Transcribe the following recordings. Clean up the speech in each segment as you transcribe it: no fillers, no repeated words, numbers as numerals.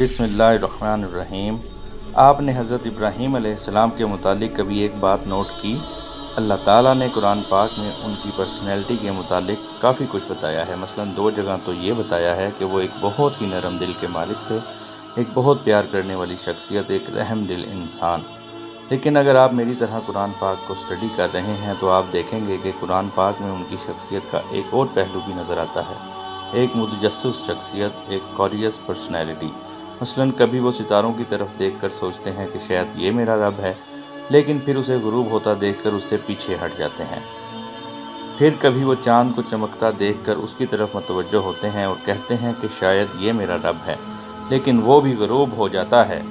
बिस्मिल्लाहिर्रहमानिर्रहीम। आपने हज़रत इब्राहीम अलैहिस्सलाम के मुतालिक कभी एक बात नोट की? अल्लाह ताला ने कुरान पाक में उनकी पर्सनैलिटी के मुतालिक काफ़ी कुछ बताया है। मसलन 2 जगह तो ये बताया है कि वो एक बहुत ही नरम दिल के मालिक थे, एक बहुत प्यार करने वाली शख्सियत, एक रहम दिल इंसान। लेकिन अगर आप मेरी तरह कुरान पाक को स्टडी कर रहे हैं तो आप देखेंगे कि कुरान पाक में उनकी शख्सियत का एक और पहलू भी नज़र आता है, एक मुतजस्सिस शख्सियत, एक कॉरियस पर्सनैलिटी। मसलन कभी वो सितारों की तरफ देखकर सोचते हैं कि शायद ये मेरा रब है, लेकिन फिर उसे गुरूब होता देखकर उससे पीछे हट जाते हैं। फिर कभी वो चाँद को चमकता देखकर उसकी तरफ मतवज्जो होते हैं और कहते हैं कि शायद ये मेरा रब है, लेकिन वो भी गुरूब हो जाता है।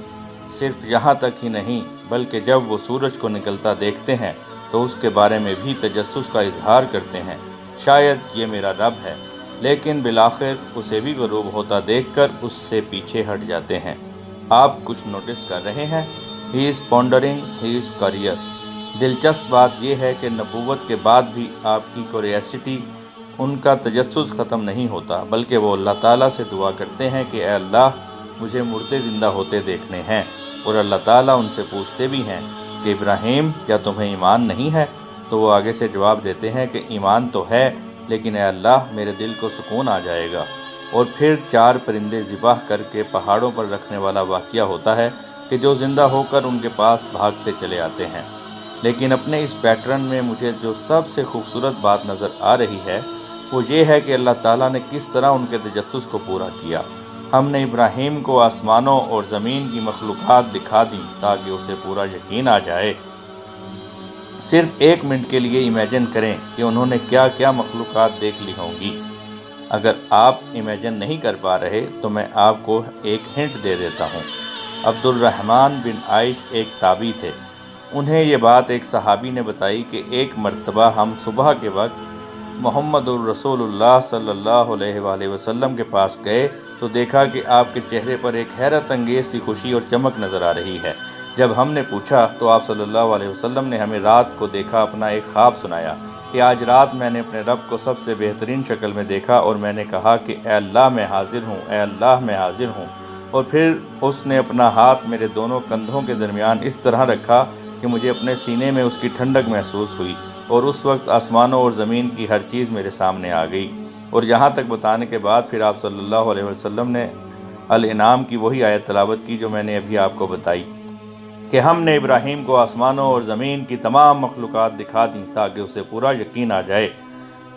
सिर्फ यहाँ तक ही नहीं, बल्कि जब वो सूरज को निकलता देखते हैं तो उसके बारे में भी तजस्सुस का इजहार करते हैं, शायद ये मेरा रब है, लेकिन बिलाखिर उसे भी गुरूब होता देखकर उससे पीछे हट जाते हैं। आप कुछ नोटिस कर रहे हैं? He is pondering, he is curious. दिलचस्प बात यह है कि नबूवत के बाद भी आपकी क्यूरियोसिटी, उनका तजस्सुस ख़त्म नहीं होता, बल्कि वो अल्लाह ताला से दुआ करते हैं कि ए अल्लाह, मुझे मुर्दे ज़िंदा होते देखने हैं। और अल्लाह ताला उनसे पूछते भी हैं कि इब्राहीम, क्या तुम्हें ईमान नहीं है? तो वो आगे से जवाब देते हैं कि ईमान तो है, लेकिन ए अल्लाह, मेरे दिल को सुकून आ जाएगा। और फिर 4 परिंदे ज़िबाह करके पहाड़ों पर रखने वाला वाक़या होता है कि जो ज़िंदा होकर उनके पास भागते चले आते हैं। लेकिन अपने इस पैटर्न में मुझे जो सबसे खूबसूरत बात नज़र आ रही है वो ये है कि अल्लाह ताला ने किस तरह उनके तजस्सुस को पूरा किया। हमने इब्राहीम को आसमानों और ज़मीन की मखलूक़ात दिखा दी ताकि उसे पूरा यकीन आ जाए। सिर्फ 1 मिनट के लिए इमेजिन करें कि उन्होंने क्या क्या मखलूक़ात देख ली होंगी। अगर आप इमेजिन नहीं कर पा रहे तो मैं आपको एक हिंट दे देता हूँ। अब्दुर्रहमान बिन आइश एक ताबी थे। उन्हें ये बात एक सहाबी ने बताई कि एक मर्तबा हम सुबह के वक्त मोहम्मदुर रसूलुल्लाह सल्लल्लाहु अलैहि वसल्लम के पास गए तो देखा कि आपके चेहरे पर एक हैरत अंगेज़ सी खुशी और चमक नज़र आ रही है। जब हमने पूछा तो आप सल्लल्लाहु अलैहि वसल्लम ने हमें रात को देखा अपना एक ख्वाब सुनाया कि आज रात मैंने अपने रब को सबसे बेहतरीन शक्ल में देखा और मैंने कहा कि ए अल्लाह, मैं हाजिर हूँ, ए अल्लाह, मैं हाजिर हूँ। और फिर उसने अपना हाथ मेरे दोनों कंधों के दरमियान इस तरह रखा कि मुझे अपने सीने में उसकी ठंडक महसूस हुई और उस वक्त आसमानों और ज़मीन की हर चीज़ मेरे सामने आ गई। और यहाँ तक बताने के बाद फिर आप सल्लल्लाहु अलैहि वसल्लम ने अल इनाम की वही आयत तलावत की जो मैंने अभी आपको बताई कि हमने इब्राहीम को आसमानों और ज़मीन की तमाम मखलूक़ात दिखा दी ताकि उसे पूरा यकीन आ जाए।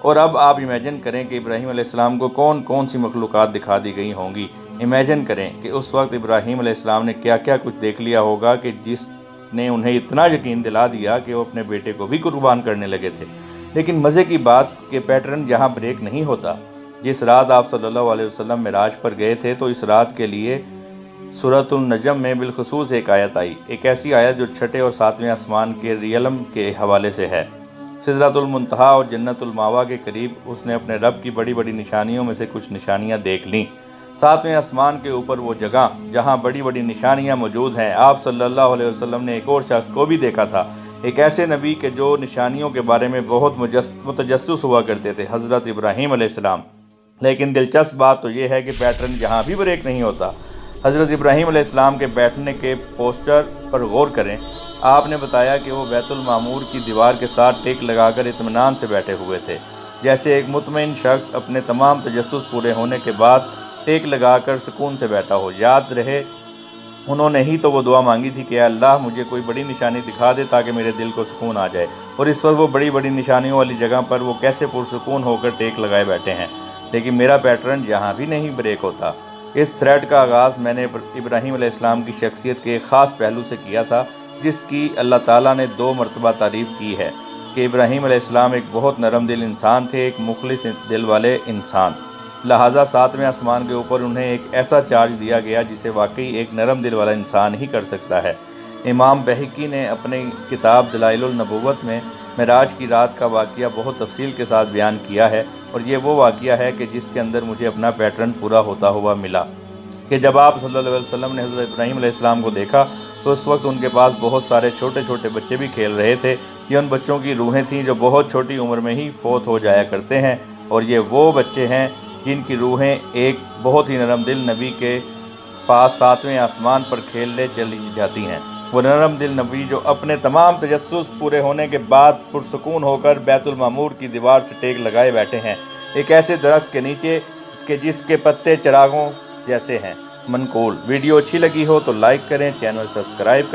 और अब आप इमेजिन करें कि इब्राहीम अलैहिस्सलाम को कौन कौन सी मखलूक़ात दिखा दी गई होंगी। इमेजिन करें कि उस वक्त इब्राहीम अलैहिस्सलाम ने क्या क्या कुछ देख लिया होगा कि जिसने उन्हें इतना यकीन दिला दिया कि वो अपने बेटे को भी कुर्बान करने लगे थे। लेकिन मज़े की बात कि पैटर्न यहाँ ब्रेक नहीं होता। जिस रात आप सल्लल्लाहु अलैहि वसल्लम मिराज पर गए थे तो इस रात के लिए सूरतुल नजम में बिलखुसूस एक आयत आई, एक ऐसी आयत जो 6ठे और 7वें आसमान के रियलम के हवाले से है। सिदरतुल मुंतहा और जन्नतुल मावा के करीब उसने अपने रब की बड़ी बड़ी निशानियों में से कुछ निशानियां देख लीं। 7वें आसमान के ऊपर वो जगह जहां बड़ी बड़ी निशानियां मौजूद हैं, आप सल्लल्लाहु अलैहि वसल्लम ने एक और शख्स को भी देखा था, एक ऐसे नबी के जो निशानियों के बारे में बहुत मुतजस्सिस हुआ करते थे, हज़रत इब्राहीम अलैहिस्सलाम। लेकिन दिलचस्प बात तो ये है कि पैटर्न यहाँ भी ब्रेक नहीं होता। हज़रत इब्राहीम अलैहिस्सलाम के बैठने के पोस्टर पर गौर करें। आपने बताया कि वो बैतुल मामूर की दीवार के साथ टेक लगाकर इत्मीनान से बैठे हुए थे, जैसे एक मुतमईन शख्स अपने तमाम तजस्सुस पूरे होने के बाद टेक लगाकर सुकून से बैठा हो। याद रहे, उन्होंने ही तो वो दुआ मांगी थी कि अल्लाह, मुझे कोई बड़ी निशानी दिखा दे ताकि मेरे दिल को सुकून आ जाए। और इस वक्त वो बड़ी बड़ी निशानियों वाली जगह पर वो कैसे पुरसुकून होकर टेक लगाए बैठे हैं। लेकिन मेरा पैटर्न यहाँ भी नहीं ब्रेक होता। इस थ्रेड का आगाज़ मैंने इब्राहीम अलैहिस्सलाम की शख्सियत के एक ख़ास पहलू से किया था, जिसकी अल्लाह ताला ने 2 मरतबा तारीफ़ की है कि इब्राहीम अलैहिस्सलाम एक बहुत नरम दिल इंसान थे, एक मुखलिस दिल वाले इंसान। लिहाजा 7वें आसमान के ऊपर उन्हें एक ऐसा चार्ज दिया गया जिसे वाकई एक नरम दिल वाला इंसान ही कर सकता है। इमाम बहकी ने अपनी किताब दलाइलुल नबुव्वत में मिराज की रात का वाक़या बहुत तफसील के साथ बयान किया है, और ये वो वाक़या है कि जिसके अंदर मुझे अपना पैटर्न पूरा होता हुआ मिला कि जब आप सल्लल्लाहु अलैहि वसल्लम ने हज़रत इब्राहीम अलैहिस्सलाम को देखा तो उस वक्त उनके पास बहुत सारे छोटे छोटे बच्चे भी खेल रहे थे। ये उन बच्चों की रूहें थीं जो बहुत छोटी उम्र में ही फौत हो जाया करते हैं, और ये वो बच्चे हैं जिनकी रूहें एक बहुत ही नरम दिल नबी के پاس ساتویں آسمان پر کھیلنے چلی جاتی ہیں۔ وہ نرم دل نبی جو اپنے تمام تجسس پورے ہونے کے بعد پرسکون ہو کر بیت المعمور کی دیوار سے ٹیک لگائے بیٹھے ہیں، ایک ایسے درخت کے نیچے کہ جس کے پتے چراغوں جیسے ہیں۔ منقول ویڈیو اچھی لگی ہو تو لائک کریں، چینل سبسکرائب کریں۔